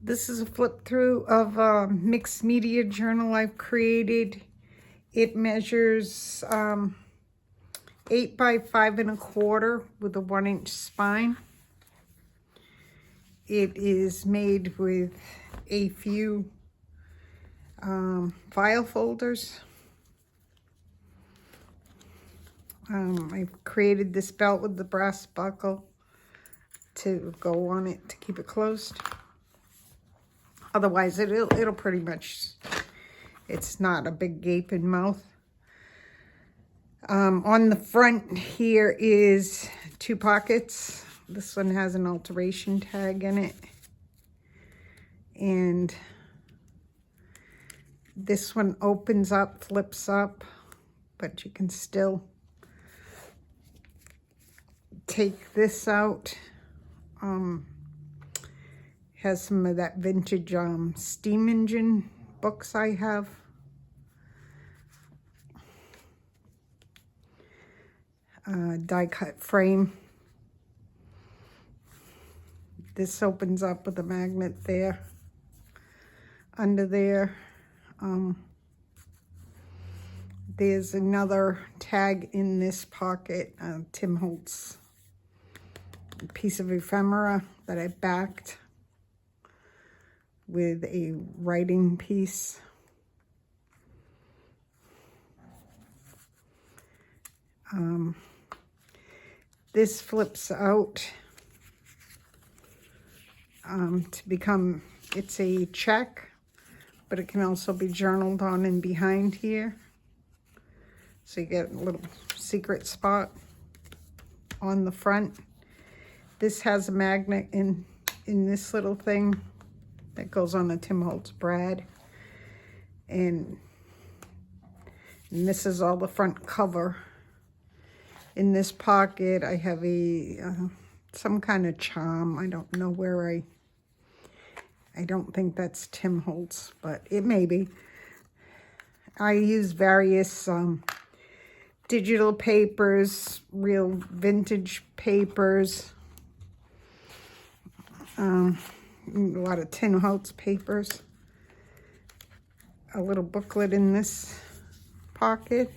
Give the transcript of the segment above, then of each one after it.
This is a flip through of a mixed media journal I've created. It measures 8 by 5¼ with a 1-inch spine. It is made with a few file folders. I've created this belt with the brass buckle to go on it to keep it closed. Otherwise, it'll pretty much, it's not a big gaping mouth. On the front here is 2 pockets. This one has an alteration tag in it. And this one opens up, flips up, but you can still take this out. Has some of that vintage steam engine books I have. Die cut frame. This opens up with a magnet there. Under there, there's another tag in this pocket, Tim Holtz piece of ephemera that I backed with a writing piece. This flips out to become, it's a check, but it can also be journaled on and behind here. So you get a little secret spot on the front. This has a magnet in this little thing that goes on the Tim Holtz brad. And this is all the front cover. In this pocket, I have a some kind of charm. I don't know where I don't think that's Tim Holtz, but it may be. I use various digital papers, real vintage papers, a lot of Tim Holtz papers, a little booklet in this pocket.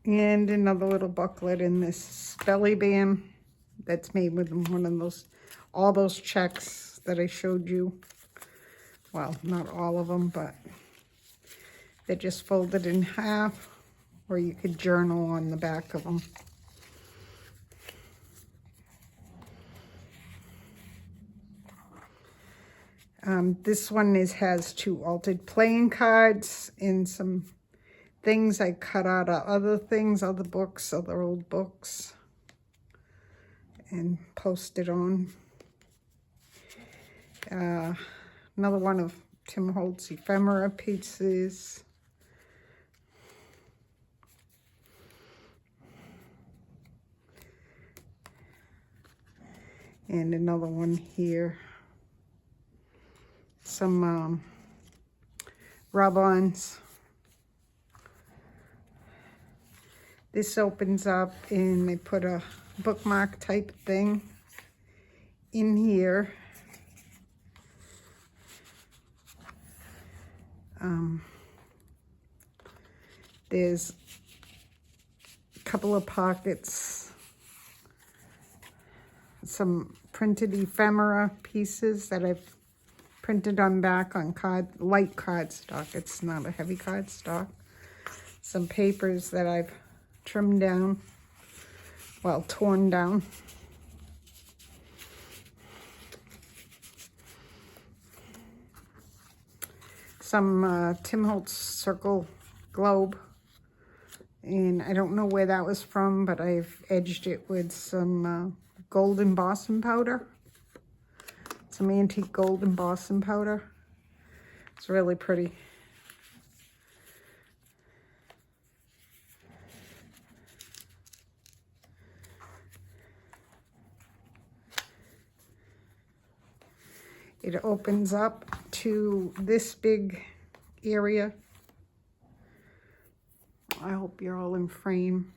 And another little booklet in this belly band that's made with one of those, all those checks that I showed you. Well, not all of them, but they're just folded in half, or you could journal on the back of them. This one has 2 altered playing cards and some things I cut out of other things, other books, other old books, and posted on. Another one of Tim Holtz ephemera pieces. And another one here. Some rub-ons. This opens up and they put a bookmark type thing in here. There's a couple of pockets, some printed ephemera pieces that I've printed on back on light cardstock. It's not a heavy cardstock. Some papers that I've trimmed down, well, torn down. Some Tim Holtz circle globe, and I don't know where that was from, but I've edged it with some gold embossing powder, some antique gold embossing powder. It's really pretty. It opens up to this big area. I hope hope you're all in frame.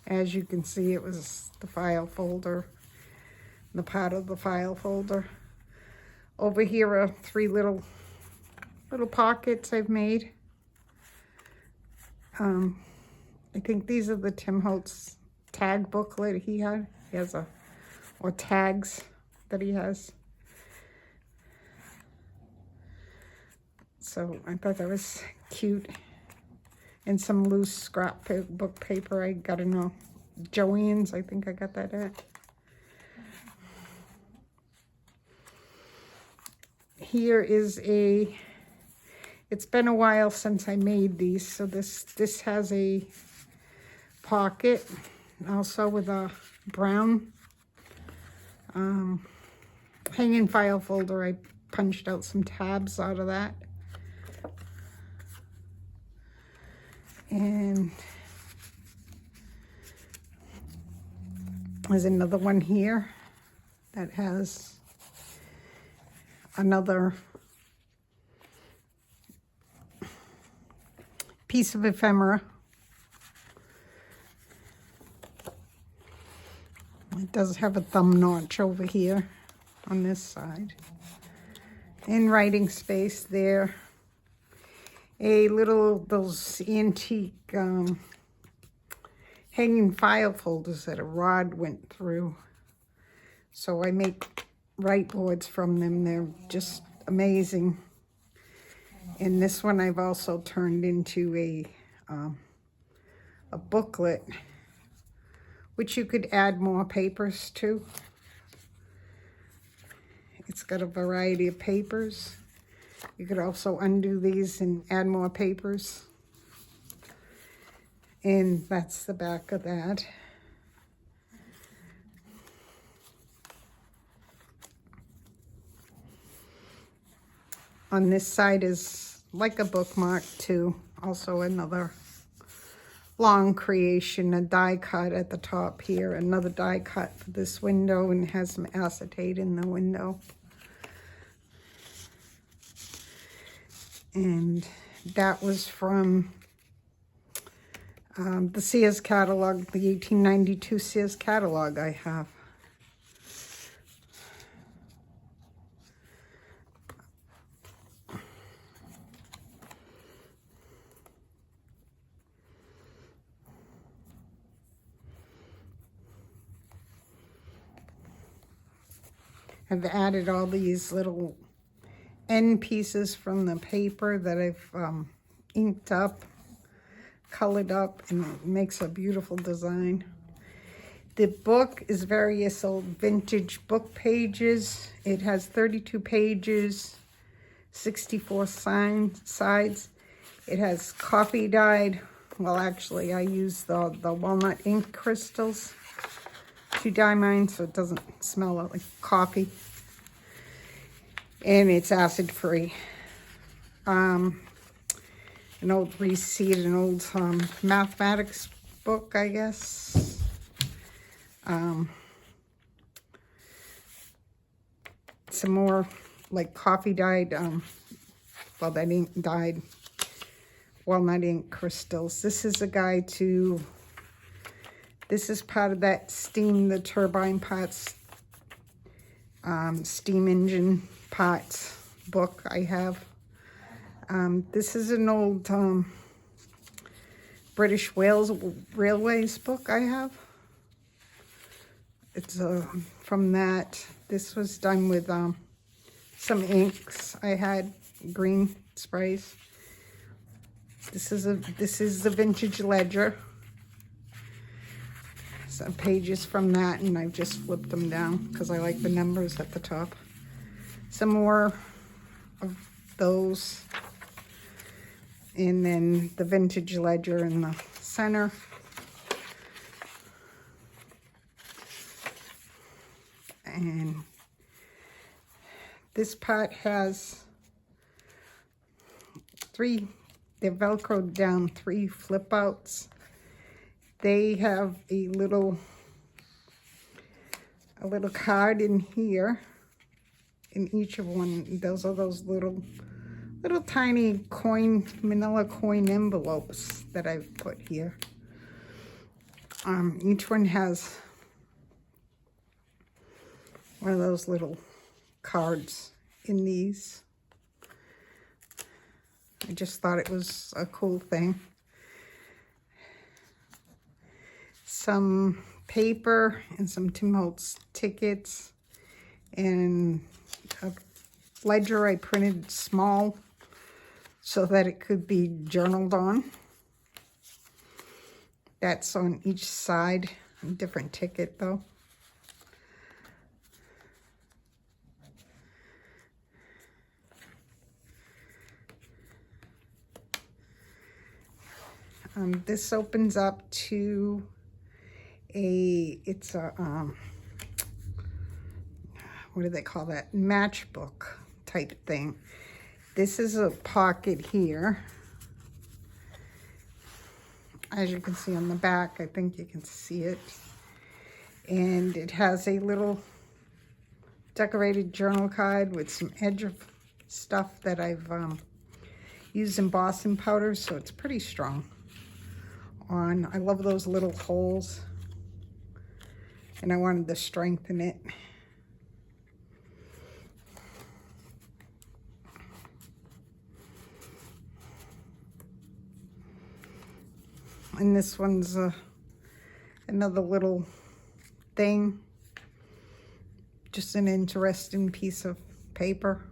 As you can see, it was the file folder, the part of the file folder. Over here are 3 little pockets I've made. I think these are the Tim Holtz tag booklet he had. He has or tags that he has. So I thought that was cute. And some loose scrapbook paper I got in Joann's. I think I got that at. Here is it's been a while since I made these, so this has a pocket, also with a brown hanging file folder. I punched out some tabs out of that. And there's another one here that has another piece of ephemera. It does have a thumb notch over here on this side. And writing space there. Those antique hanging file folders that a rod went through. So I make write boards from them. They're just amazing. And this one I've also turned into a booklet, which you could add more papers to. It's got a variety of papers. You could also undo these and add more papers. And that's the back of that. On this side is like a bookmark too. Also another long creation, a die cut at the top here. Another die cut for this window, and has some acetate in the window. And that was from the Sears catalog, the 1892 Sears catalog I have. I've added all these little end pieces from the paper that I've inked up, colored up, and it makes a beautiful design. The book is various old vintage book pages. It has 32 pages, 64 sides. It has coffee dyed. Well, actually, I use the walnut ink crystals to dye mine so it doesn't smell like coffee. And it's acid free. An old receipt, an old mathematics book, I guess. Some more like coffee dyed, well, that ink dyed walnut ink crystals. This is a guide to, this is part of that steam, the turbine parts, steam engine parts book I have. This is an old British Wales Railways book I have. It's from that. This was done with some inks I had, green sprays. This is the vintage ledger. Some pages from that, and I've just flipped them down because I like the numbers at the top. Some more of those. And then the vintage ledger in the center. And this part has they're Velcroed down 3 flip outs. They have a little card in here. In each of one, those are those little little tiny manila coin envelopes that I've put here. Each one has one of those little cards in these. I just thought it was a cool thing. Some paper and some Tim Holtz tickets and a ledger I printed small so that it could be journaled on. That's on each side, a different ticket though. This opens up to it's a, what do they call that? Matchbook type thing. This is a pocket here. As you can see on the back, I think you can see it. And it has a little decorated journal card with some edge of stuff that I've used embossing powder, so it's pretty strong on. I love those little holes, and I wanted to strengthen it. And this one's another little thing, just an interesting piece of paper.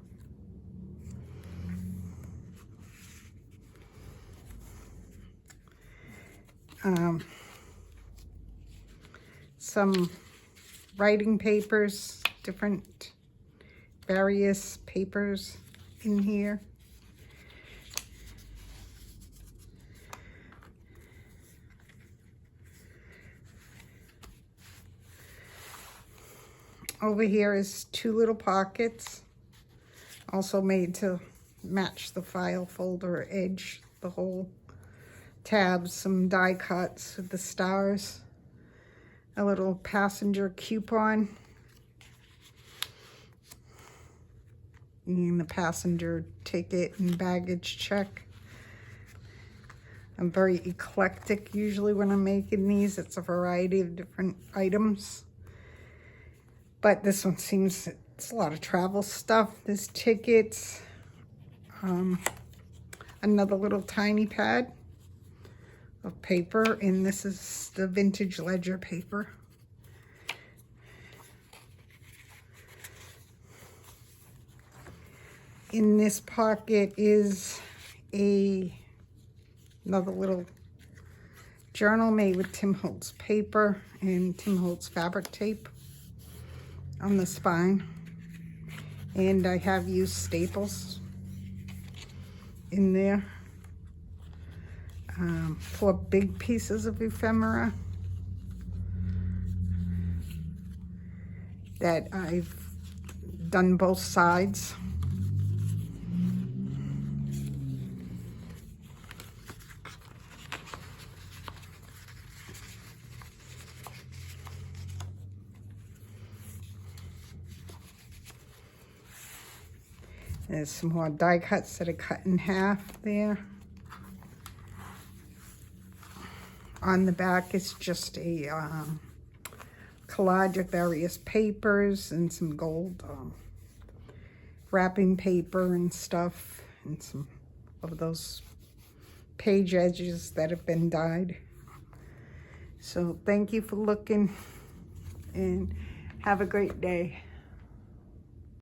Some writing papers, different various papers in here. Over here is two little pockets, also made to match the file folder edge, the whole tabs, some die cuts with the stars, a little passenger coupon, and the passenger ticket and baggage check. I'm very eclectic usually when I'm making these. It's a variety of different items. But this one seems, it's a lot of travel stuff. There's tickets, another little tiny pad of paper, and this is the vintage ledger paper. In this pocket is another little journal made with Tim Holtz paper and Tim Holtz fabric tape on the spine, and I have used staples in there. 4 big pieces of ephemera that I've done both sides. There's some more die cuts that are cut in half there. On the back is just a collage of various papers and some gold wrapping paper and stuff, and some of those page edges that have been dyed. So thank you for looking, and have a great day.